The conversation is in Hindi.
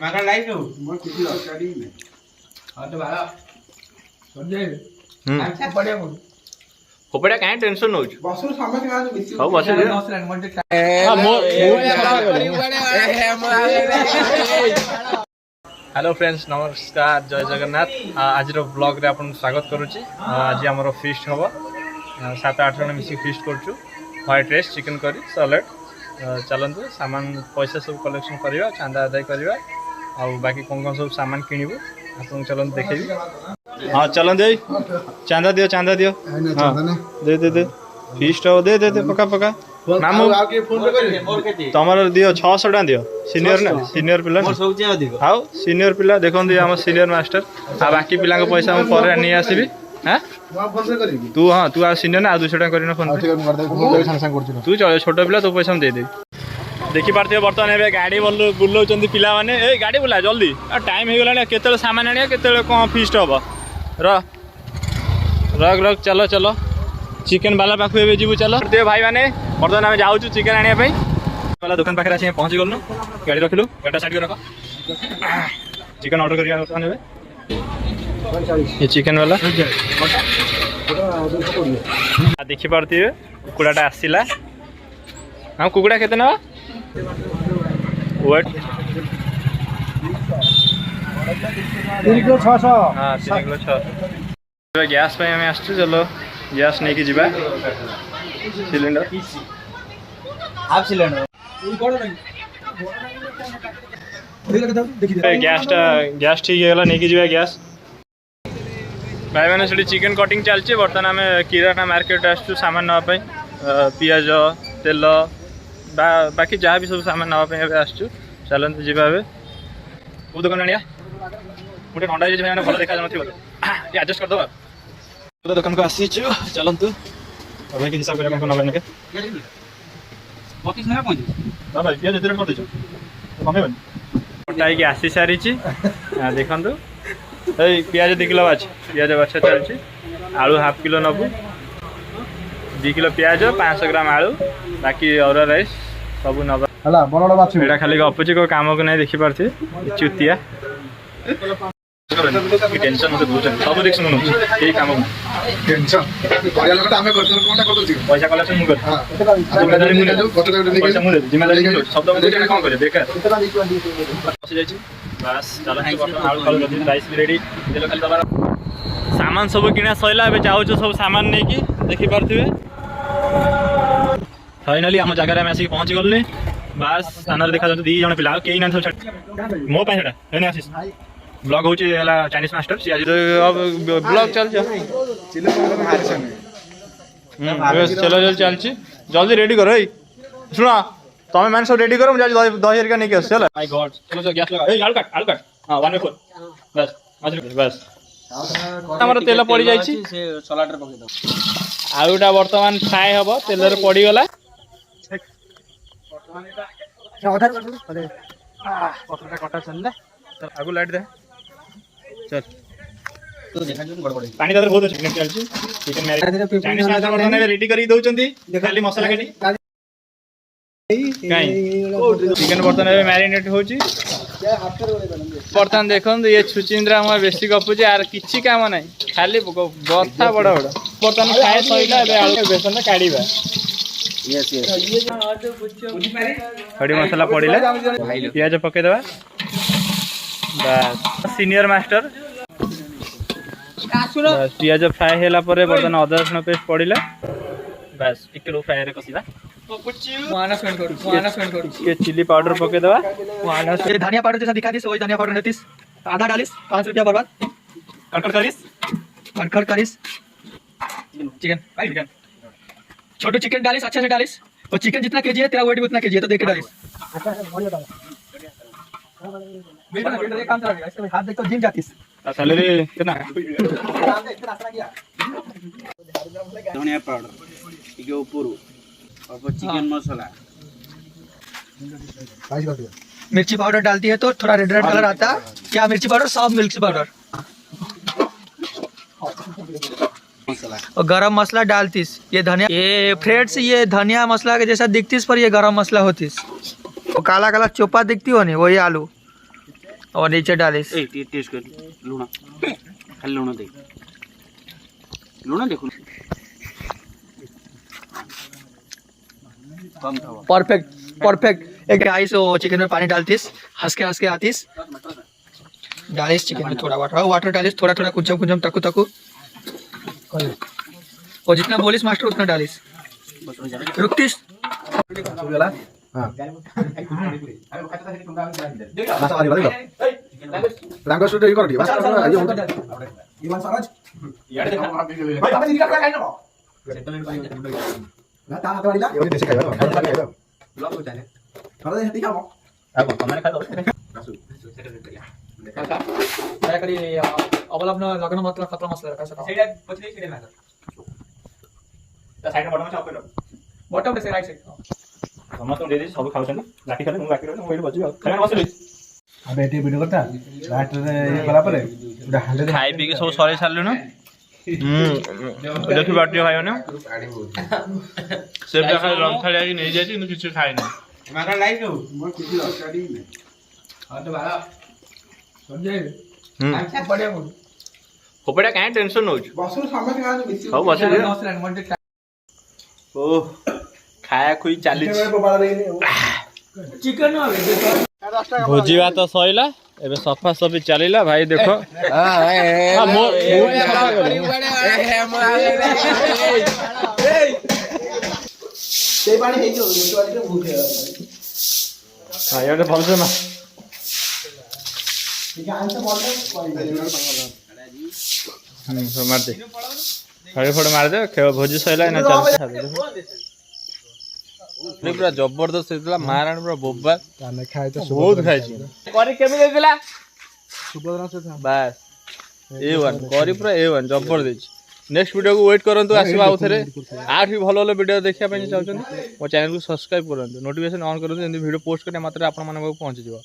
माका लाइक हो मोर किसी लचारी में हां तो भाला समझे अच्छा पड़े हो खोपड़ा काहे टेंशन हो बसुर समझ में आ मिसी हो बस हेलो फ्रेंड्स नमस्कार जय जगन्नाथ आज ब्लॉग रे आपन स्वागत करूची आज हमरो फीस्ट होबो 7-8 जन मिसी फीस्ट करछु white rice chicken curry salad चलंतु सामान पैसा सब कलेक्शन करिवा चांदा अदाय करिवा आ बाकी कोन सब सामान किनिबो आपन चलन देखैबी हां चलन दे चांदा दियो हां दे फीस्ट हो दे पका पका नाम आके फोन पे करी तमर दियो 600 टाका दियो सीनियर ना सीनियर पिला मोर सब जे अधिक हाउ सीनियर पिला देखन दियो हम सीनियर मास्टर आ बाकी पिला को पैसा हम पर नहीं आसीबी हां मैं फोन पे करी तू हां तू आ सीनियर ना 200 टाका करिनो फोन पे ठीक है कर दे फोन पे संग करछु तू चल छोटो पिला तो पैसा हम दे दे देखि पारते वर्तमान एबे गाड़ी बुल्लो चंदी पिला माने ए गाड़ी बुला जल्दी आ टाइम हे गेला केतले सामान आनिया केतले कोन फीस्ट होबो रग चलो चलो चिकन वाला पाखु एबे जीवु चलो दे भाई माने वर्तमान हम जाउछु चिकन आनिया पई वाला दुकान पाखरे आसी पहुंच गलनु गाड़ी रखिलु गाटा साइड कर रख चिकन ऑर्डर करिया वर्तमान एबे ये चिकन वाला आ देखि पारती कुकुडाटा आसीला हम कुकुडा केते ना वेट 3 किलो 600 हां 3 किलो 600 गैस पे हमें आछू चलो गैस नहीं की जीवा सिलेंडर हाफ सिलेंडर गैस ठीक है नहीं की जीवा गैस भाई मैंने से चिकन कटिंग चलती बर्तमान आम किराना मार्केट आसू सामान नापी पियाज तेल बाकी जहाँ भी सब सामान नापी आसू चलते जी कौ दुकान आनिया गोटे ठंडा भाई भल देखा जाए एडजस्ट करदे पूरा दुकान को आसी चलतु भाई हिसाब कर ना के भाई पियाज एत कर दे कमेबन आसी सारी देखु पियाज 2 किलो बाछ पियाज बाछा चलती आलू हाफ किलो नबू 2 किलो पियाज 500 ग्राम आलू बाकी अरुआ राइस सब नबा हला बड़बड़ बाछ एटा खाली गपुची को काम को नहीं देखि पारथि चुतिया टेंशन मत बुझन सब रिस्क मन होची काम टेंशन परिया लोक आमे करतो कोनटा करतो छी पैसा कलेक्शन मु कर हां जिम्मेदारी मु ले कत पैसा मु ले जिम्मेदारी मु शब्द मु देखे कोन करे बेकार बस जाई बस चला आलू कल गदी राइस भी रेडी देलो खाली दबार सामान सब किना सइला बे जाउ छ सब सामान नै की देखि पारथिबे फाइनली हम जगह में आसी पहुंच गलने बस सानर देखा जंतु 2 जण पिला केई ना सब मो पाइडा हेने आसीस ब्लॉग होची हला चाइनीज मास्टर सी आज अब ब्लॉग चल जा चिल्ले में हार छने बस चलो चलची जल्दी रेडी करो ए सुना तमे मैंने सब रेडी करो मुझे 10 का नहीं के चल माय गॉड चलो सो गैस लगा ए आलू काट हां 1 में 4 बस बस हमर तेल पड़ी जाई छी से सलाड रे पके दो आलूटा वर्तमान फ्राई हबो तेल रे पड़ी गला पत्ता कटा चलले आगु लाइट दे चल तो देखा जो गड़बड़ पानी दादर बहुत चिकन चलची चिकन मैरिनेट चाइनीज मास्टर वर्तमान रेडी करी दउचंती खाली मसाला काटी चिकन बर्तन मैरिनेट होची बर्तन देखन ये छुचिंद्रा हम बेसी गपुची यार किछि काम नै खाली गथा बड़ बड़ बर्तन खाए सइला बे आलू बेसन काडीबा यस खड़ी मसाला पड़िला प्याज पके देबा बस सीनियर मास्टर बस पियाज फ्राई होला परे बर्तन अदरक रसुण पेस्ट पड़िला बस टिके फ्राई रे कसिबा ये चिली पाउडर पके देवा ये धनिया पाउडर जैसा दिखा दी वही धनिया पाउडर 39 आधा डालिस 5 रुपया बर्बाद कड़कड़ करिस चिकन छोटू चिकन डालिस अच्छे से डालिस और चिकन जितना केजी है तेरा वेट भी उतना केजी है तो देख के डालिस हाथ देख तो जिम जातीस सैलरी कितना धनिया पाउडर के ऊपर और चिकन मसाला मिर्ची पाउडर डालती है तो थोड़ा रेड कलर आता है क्या मिर्ची पाउडर सब मिर्ची पाउडर और गरम मसाला डालतीस ये धनिया ये फ्रेंड्स ये धनिया मसाला के जैसा दिखतीस पर ये गरम मसाला होतीस वो काला काला चोपा दिखती हो नहीं वही आलू और नीचे डालिस टेस्ट कर लूण खाली लूण दे लूण देखो कम था परफेक्ट परफेक्ट। एक गाइस वो चिकन में पानी डालतीस, हंस के आतीस, डालिस चिकन में थोड़ा वाटर डालिस, थोड़ा थोड़ा कुछ टकू टकू, और जितना बोलिस मास्टर उतना डालिस। रुकतीस अबला लग्न मतलब खतरा मसला कैसा बॉटम से राइट साइड ସମସ୍ତଙ୍କୁ ଦେଇଦେଇଛି ସବୁ ଖାଉଛନ୍ତି ବାକି ଖାଲି ମୁଁ ବାକି ରହିଲି ମୁଁ ଏଇଠି ବସିବି ଆଉ ଖାଇବା ବସିଲି अबे एटी वीडियो करता लास्ट रे ये कला परे उडा हांडे ଖାଇ ପିଇକି ସବୁ ସରେଇ ସାରିଲୁଣି ଦେଖି ବାଟିଅ ଖାଇବନି ସେ ବି ଖାଲି ରଙ୍ଗ ଥାଳିଆ କି ନେଇଯାଇଛି କିନ୍ତୁ କିଛି ଖାଇନି मागा लाइक हो मोर किसी लॉटरी में हां तो बाला समझे अच्छा पड़े मु खोपड़ा काहे टेंशन नउछ बसु समय का मिसी ହଉ ବସିଲେ ଓ ଖାया खुई ଚାଲିଛି चिकन भोजी भात सइला एबे सफा सफी चलिला भाई देखो भलसे मार दे फड़े फड़े मार दे भोजी सइला ना चल पूरा जबरदस्त होता महाराणी पूरा बोबा बहुत खाई करी केमी देला बस A1 करी पूरा A1 जबर देछि नेक्स्ट वीडियो को वेट करंतु आसीबा आउ थरे आठ भी भलो भलो वीडियो देखिया पय चाहछन मो चैनल को सब्सक्राइब करंतु नोटिफिकेशन ऑन करंतु जंदी वीडियो पोस्ट करे मात्र आपन मन को पहुंच जिवो।